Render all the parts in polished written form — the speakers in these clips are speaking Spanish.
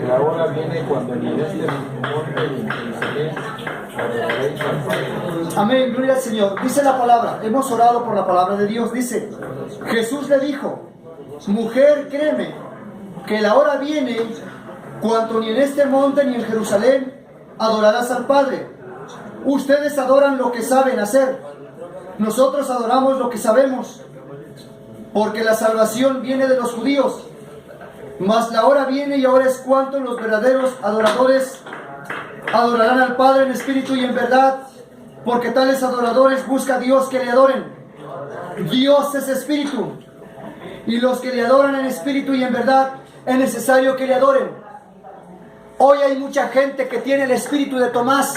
La hora viene cuando ni en este monte ni en Jerusalén adoraréis al Padre. Amén, gloria al Señor. Dice la palabra, hemos orado por la palabra de Dios. Dice, Jesús le dijo, mujer, créeme, que la hora viene cuando ni en este monte ni en Jerusalén adorarás al Padre. Ustedes adoran lo que saben hacer. Nosotros adoramos lo que sabemos, porque la salvación viene de los judíos. Mas la hora viene y ahora es cuando los verdaderos adoradores adorarán al Padre en espíritu y en verdad, porque tales adoradores buscan a Dios que le adoren. Dios es espíritu, y los que le adoran en espíritu y en verdad es necesario que le adoren. Hoy hay mucha gente que tiene el espíritu de Tomás.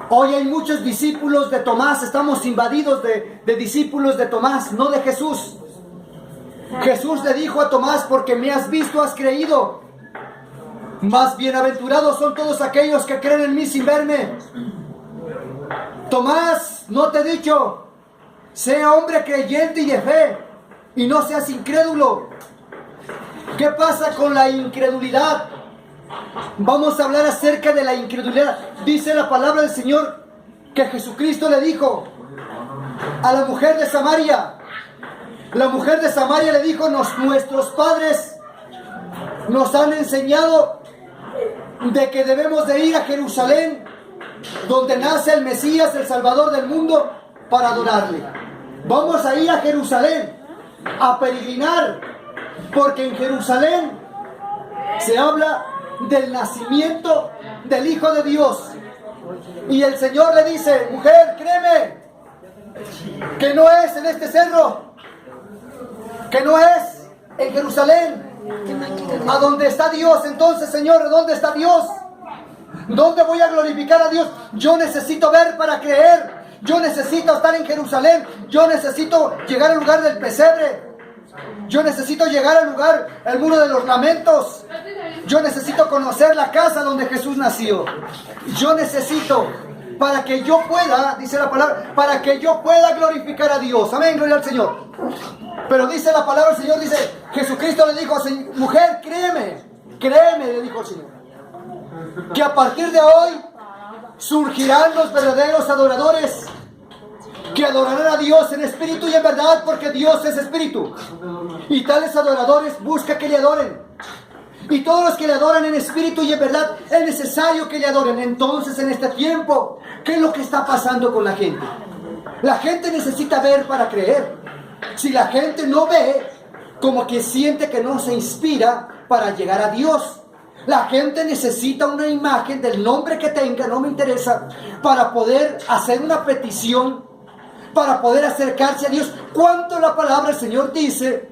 Hoy hay muchos discípulos de Tomás. Estamos invadidos de discípulos de Tomás, no de Jesús. Jesús le dijo a Tomás, porque me has visto, has creído. Más bienaventurados son todos aquellos que creen en mí sin verme. Tomás, no te he dicho, sea hombre creyente y de fe, y no seas incrédulo. ¿Qué pasa con la incredulidad? Vamos a hablar acerca de la incredulidad. Dice la palabra del Señor que Jesucristo le dijo a la mujer de Samaria. La mujer de Samaria le dijo, nuestros padres nos han enseñado de que debemos de ir a Jerusalén, donde nace el Mesías, el Salvador del mundo, para adorarle. Vamos a ir a Jerusalén, a peregrinar, porque en Jerusalén se habla del nacimiento del Hijo de Dios. Y el Señor le dice, mujer, créeme, que no es en este cerro, que no es en Jerusalén, a donde está Dios. Entonces, Señor, ¿dónde está Dios? ¿Dónde voy a glorificar a Dios? Yo necesito ver para creer. Yo necesito estar en Jerusalén. Yo necesito llegar al lugar del pesebre. Yo necesito llegar al lugar, el muro de los lamentos. Yo necesito conocer la casa donde Jesús nació. Yo necesito, para que yo pueda, dice la palabra, para que yo pueda glorificar a Dios. Amén, gloria al Señor. Pero dice la palabra del Señor, dice, Jesucristo le dijo, mujer, créeme, le dijo el Señor, que a partir de hoy surgirán los verdaderos adoradores, que adorarán a Dios en espíritu y en verdad, porque Dios es espíritu. Y tales adoradores busca que le adoren. Y todos los que le adoran en espíritu y en verdad, es necesario que le adoren. Entonces, en este tiempo, ¿qué es lo que está pasando con la gente? La gente necesita ver para creer. Si la gente no ve, como que siente que no se inspira para llegar a Dios. La gente necesita una imagen del nombre que tenga, no me interesa, para poder hacer una petición, para poder acercarse a Dios. ¿Cuánto la palabra del Señor dice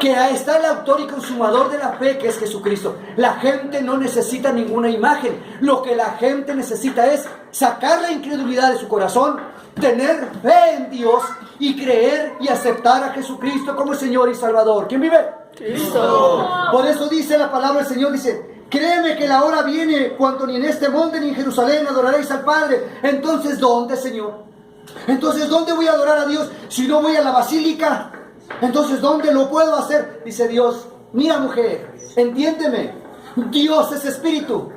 que ahí está el autor y consumador de la fe, que es Jesucristo? La gente no necesita ninguna imagen. Lo que la gente necesita es sacar la incredulidad de su corazón, tener fe en Dios y creer y aceptar a Jesucristo como Señor y Salvador. ¿Quién vive? Cristo. Por eso dice la palabra del Señor, dice, créeme que la hora viene cuando ni en este monte ni en Jerusalén adoraréis al Padre. Entonces, ¿dónde, Señor? Entonces, ¿dónde voy a adorar a Dios si no voy a la basílica? Entonces, ¿dónde lo puedo hacer? Dice Dios, mira, mujer, entiéndeme, Dios es espíritu,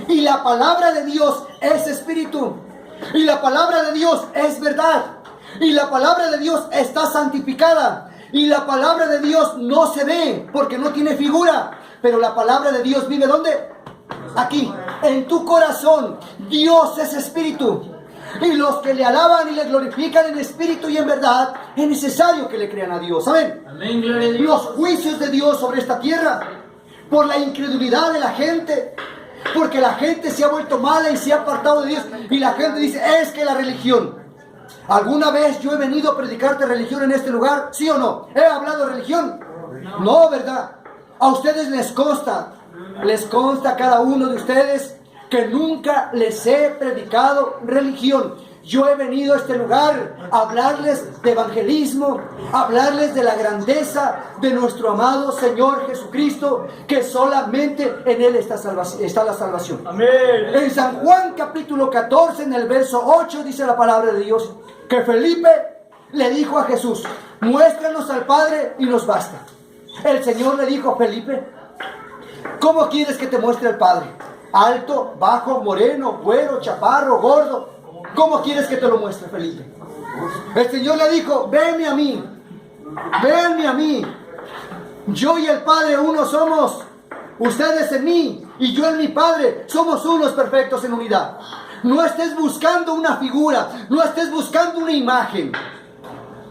y la palabra de Dios es espíritu, y la palabra de Dios es verdad, y la palabra de Dios está santificada, y la palabra de Dios no se ve porque no tiene figura, pero la palabra de Dios vive ¿dónde? Aquí, en tu corazón. Dios es espíritu. Y los que le alaban y le glorifican en espíritu y en verdad, es necesario que le crean a Dios. Amén. Amén, gloria a Dios. Los juicios de Dios sobre esta tierra, por la incredulidad de la gente, porque la gente se ha vuelto mala y se ha apartado de Dios. Y la gente dice, es que la religión. ¿Alguna vez yo he venido a predicarte religión en este lugar? ¿Sí o no? ¿He hablado de religión? No, ¿verdad? A ustedes les consta a cada uno de ustedes que nunca les he predicado religión. Yo he venido a este lugar a hablarles de evangelismo, a hablarles de la grandeza de nuestro amado Señor Jesucristo, que solamente en Él está la salvación. Amén. En San Juan capítulo 14, en el verso 8, dice la palabra de Dios, que Felipe le dijo a Jesús, muéstranos al Padre y nos basta. El Señor le dijo, Felipe, ¿Cómo quieres que te muestre el Padre? ¿Alto, bajo, moreno, güero, chaparro, gordo? ¿Cómo quieres que te lo muestre, Felipe? El Señor le dijo, venme a mí, venme a mí. Yo y el Padre uno somos. Ustedes en mí y yo en mi Padre. Somos unos perfectos en unidad. No estés buscando una figura, no estés buscando una imagen.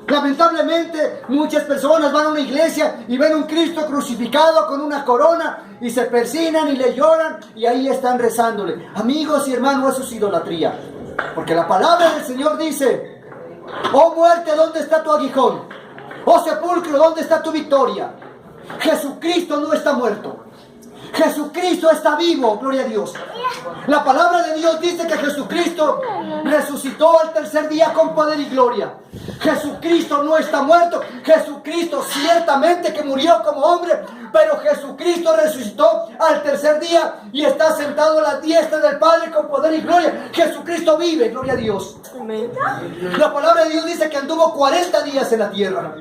Lamentablemente muchas personas van a una iglesia y ven un Cristo crucificado con una corona y se persignan y le lloran y ahí están rezándole. Amigos y hermanos, eso es idolatría. Porque la palabra del Señor dice, oh muerte, ¿dónde está tu aguijón? Oh sepulcro, ¿dónde está tu victoria? Jesucristo no está muerto. Jesucristo está vivo, gloria a Dios. La palabra de Dios dice que Jesucristo resucitó al tercer día con poder y gloria. Jesucristo no está muerto. Jesucristo ciertamente que murió como hombre, pero Jesucristo resucitó al tercer día y está sentado a la diestra del Padre con poder y gloria. Jesucristo vive, gloria a Dios. La palabra de Dios dice que anduvo 40 días en la tierra.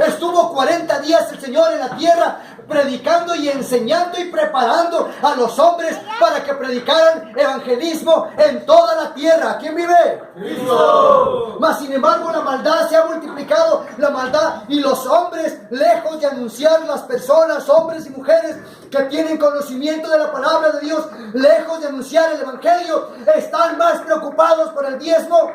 Estuvo 40 días el Señor en la tierra predicando y enseñando y preparando a los hombres para que predicaran evangelismo en toda la tierra. ¿Quién vive? ¡Cristo! Mas sin embargo la maldad se ha multiplicado, la maldad, y los hombres, lejos de anunciar, las personas, hombres y mujeres que tienen conocimiento de la palabra de Dios, lejos de anunciar el evangelio, están más preocupados por el diezmo,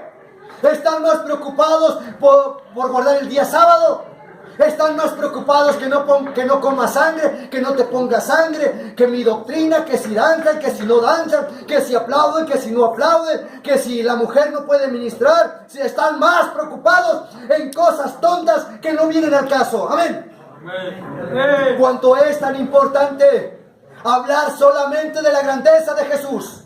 están más preocupados por guardar el día sábado. Están más preocupados que no comas sangre, que no te pongas sangre, que mi doctrina, que si danzan, que si no danzan, que si aplauden, que si no aplauden, que si la mujer no puede ministrar. Si están más preocupados en cosas tontas que no vienen al caso. Amén. Amén. Cuánto es tan importante hablar solamente de la grandeza de Jesús.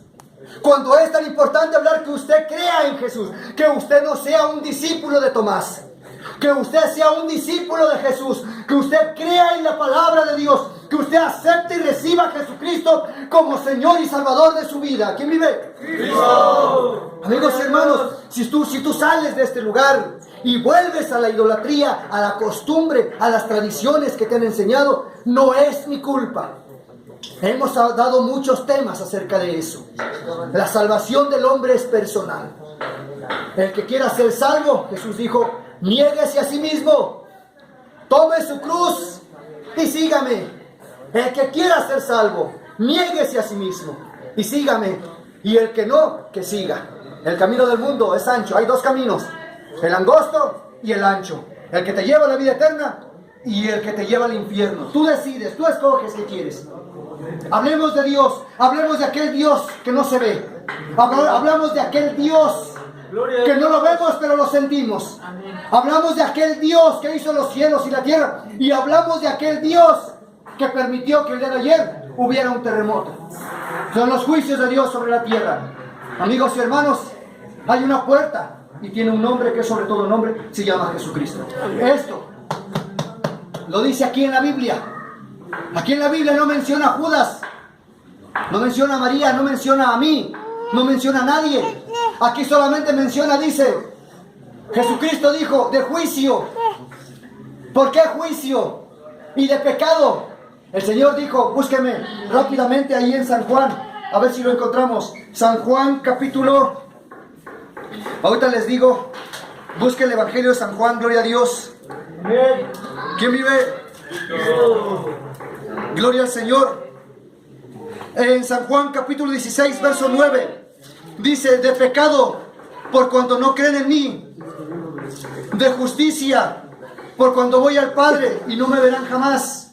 Cuando es tan importante hablar que usted crea en Jesús, que usted no sea un discípulo de Tomás. Que usted sea un discípulo de Jesús, que usted crea en la palabra de Dios, que usted acepte y reciba a Jesucristo como Señor y Salvador de su vida. ¿Quién vive? ¡Cristo! Amigos y hermanos, si tú sales de este lugar y vuelves a la idolatría, a la costumbre, a las tradiciones que te han enseñado, no es mi culpa. Hemos dado muchos temas acerca de eso. La salvación del hombre es personal. El que quiera ser salvo, Jesús dijo, niéguese a sí mismo, tome su cruz y sígame. El que quiera ser salvo, niéguese a sí mismo y sígame. Y el que no, que siga. El camino del mundo es ancho, hay dos caminos, el angosto y el ancho. El que te lleva a la vida eterna y el que te lleva al infierno. Tú decides, tú escoges qué quieres. Hablemos de Dios, hablemos de aquel Dios que no se ve. Hablamos de aquel Dios que no lo vemos pero lo sentimos. Hablamos de aquel Dios que hizo los cielos y la tierra. Y hablamos de aquel Dios que permitió que el día de ayer hubiera un terremoto. Son los juicios de Dios sobre la tierra. Amigos y hermanos, hay una puerta y tiene un nombre que es sobre todo nombre, se llama Jesucristo. Esto lo dice aquí en la Biblia. Aquí en la Biblia no menciona a Judas, no menciona a María, no menciona a mí, no menciona a nadie. Aquí solamente menciona, dice, Jesucristo dijo, de juicio. ¿Por qué juicio? Y de pecado. El Señor dijo, búsqueme rápidamente ahí en San Juan, a ver si lo encontramos. San Juan capítulo, ahorita les digo, busque el Evangelio de San Juan, gloria a Dios. ¿Quién vive? Gloria al Señor. En San Juan capítulo 16, verso 9. Dice, de pecado, por cuanto no creen en mí. De justicia, por cuando voy al Padre y no me verán jamás.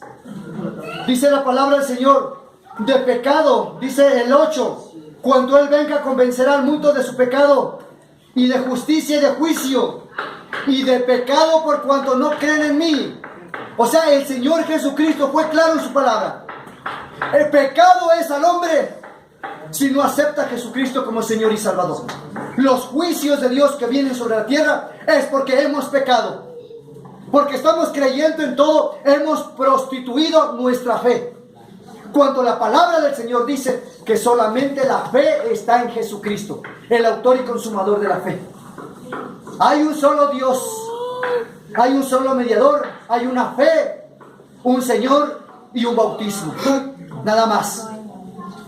Dice la palabra del Señor. De pecado, dice el 8. Cuando Él venga convencerá al mundo de su pecado. Y de justicia y de juicio. Y de pecado por cuanto no creen en mí. O sea, el Señor Jesucristo fue claro en su palabra. El pecado es al hombre si no acepta a Jesucristo como Señor y Salvador. Los juicios de Dios que vienen sobre la tierra es porque hemos pecado. Porque estamos creyendo en todo, hemos prostituido nuestra fe. Cuando la palabra del Señor dice que solamente la fe está en Jesucristo, el autor y consumador de la fe. Hay un solo Dios, hay un solo mediador, hay una fe, un Señor y un bautismo. Nada más.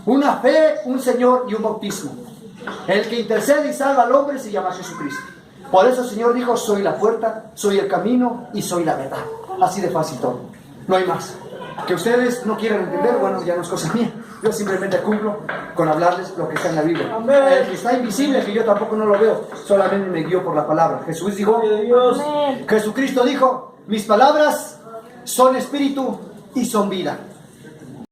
Una fe, un Señor y un bautismo. El que intercede y salva al hombre se llama Jesucristo. Por eso el Señor dijo, soy la puerta, soy el camino y soy la verdad. Así de fácil todo. No hay más. Que ustedes no quieran entender, bueno, ya no es cosa mía. Yo simplemente cumplo con hablarles lo que está en la Biblia. El que está invisible, que yo tampoco no lo veo, solamente me guío por la palabra. Jesús dijo, Jesucristo dijo, mis palabras son espíritu y son vida.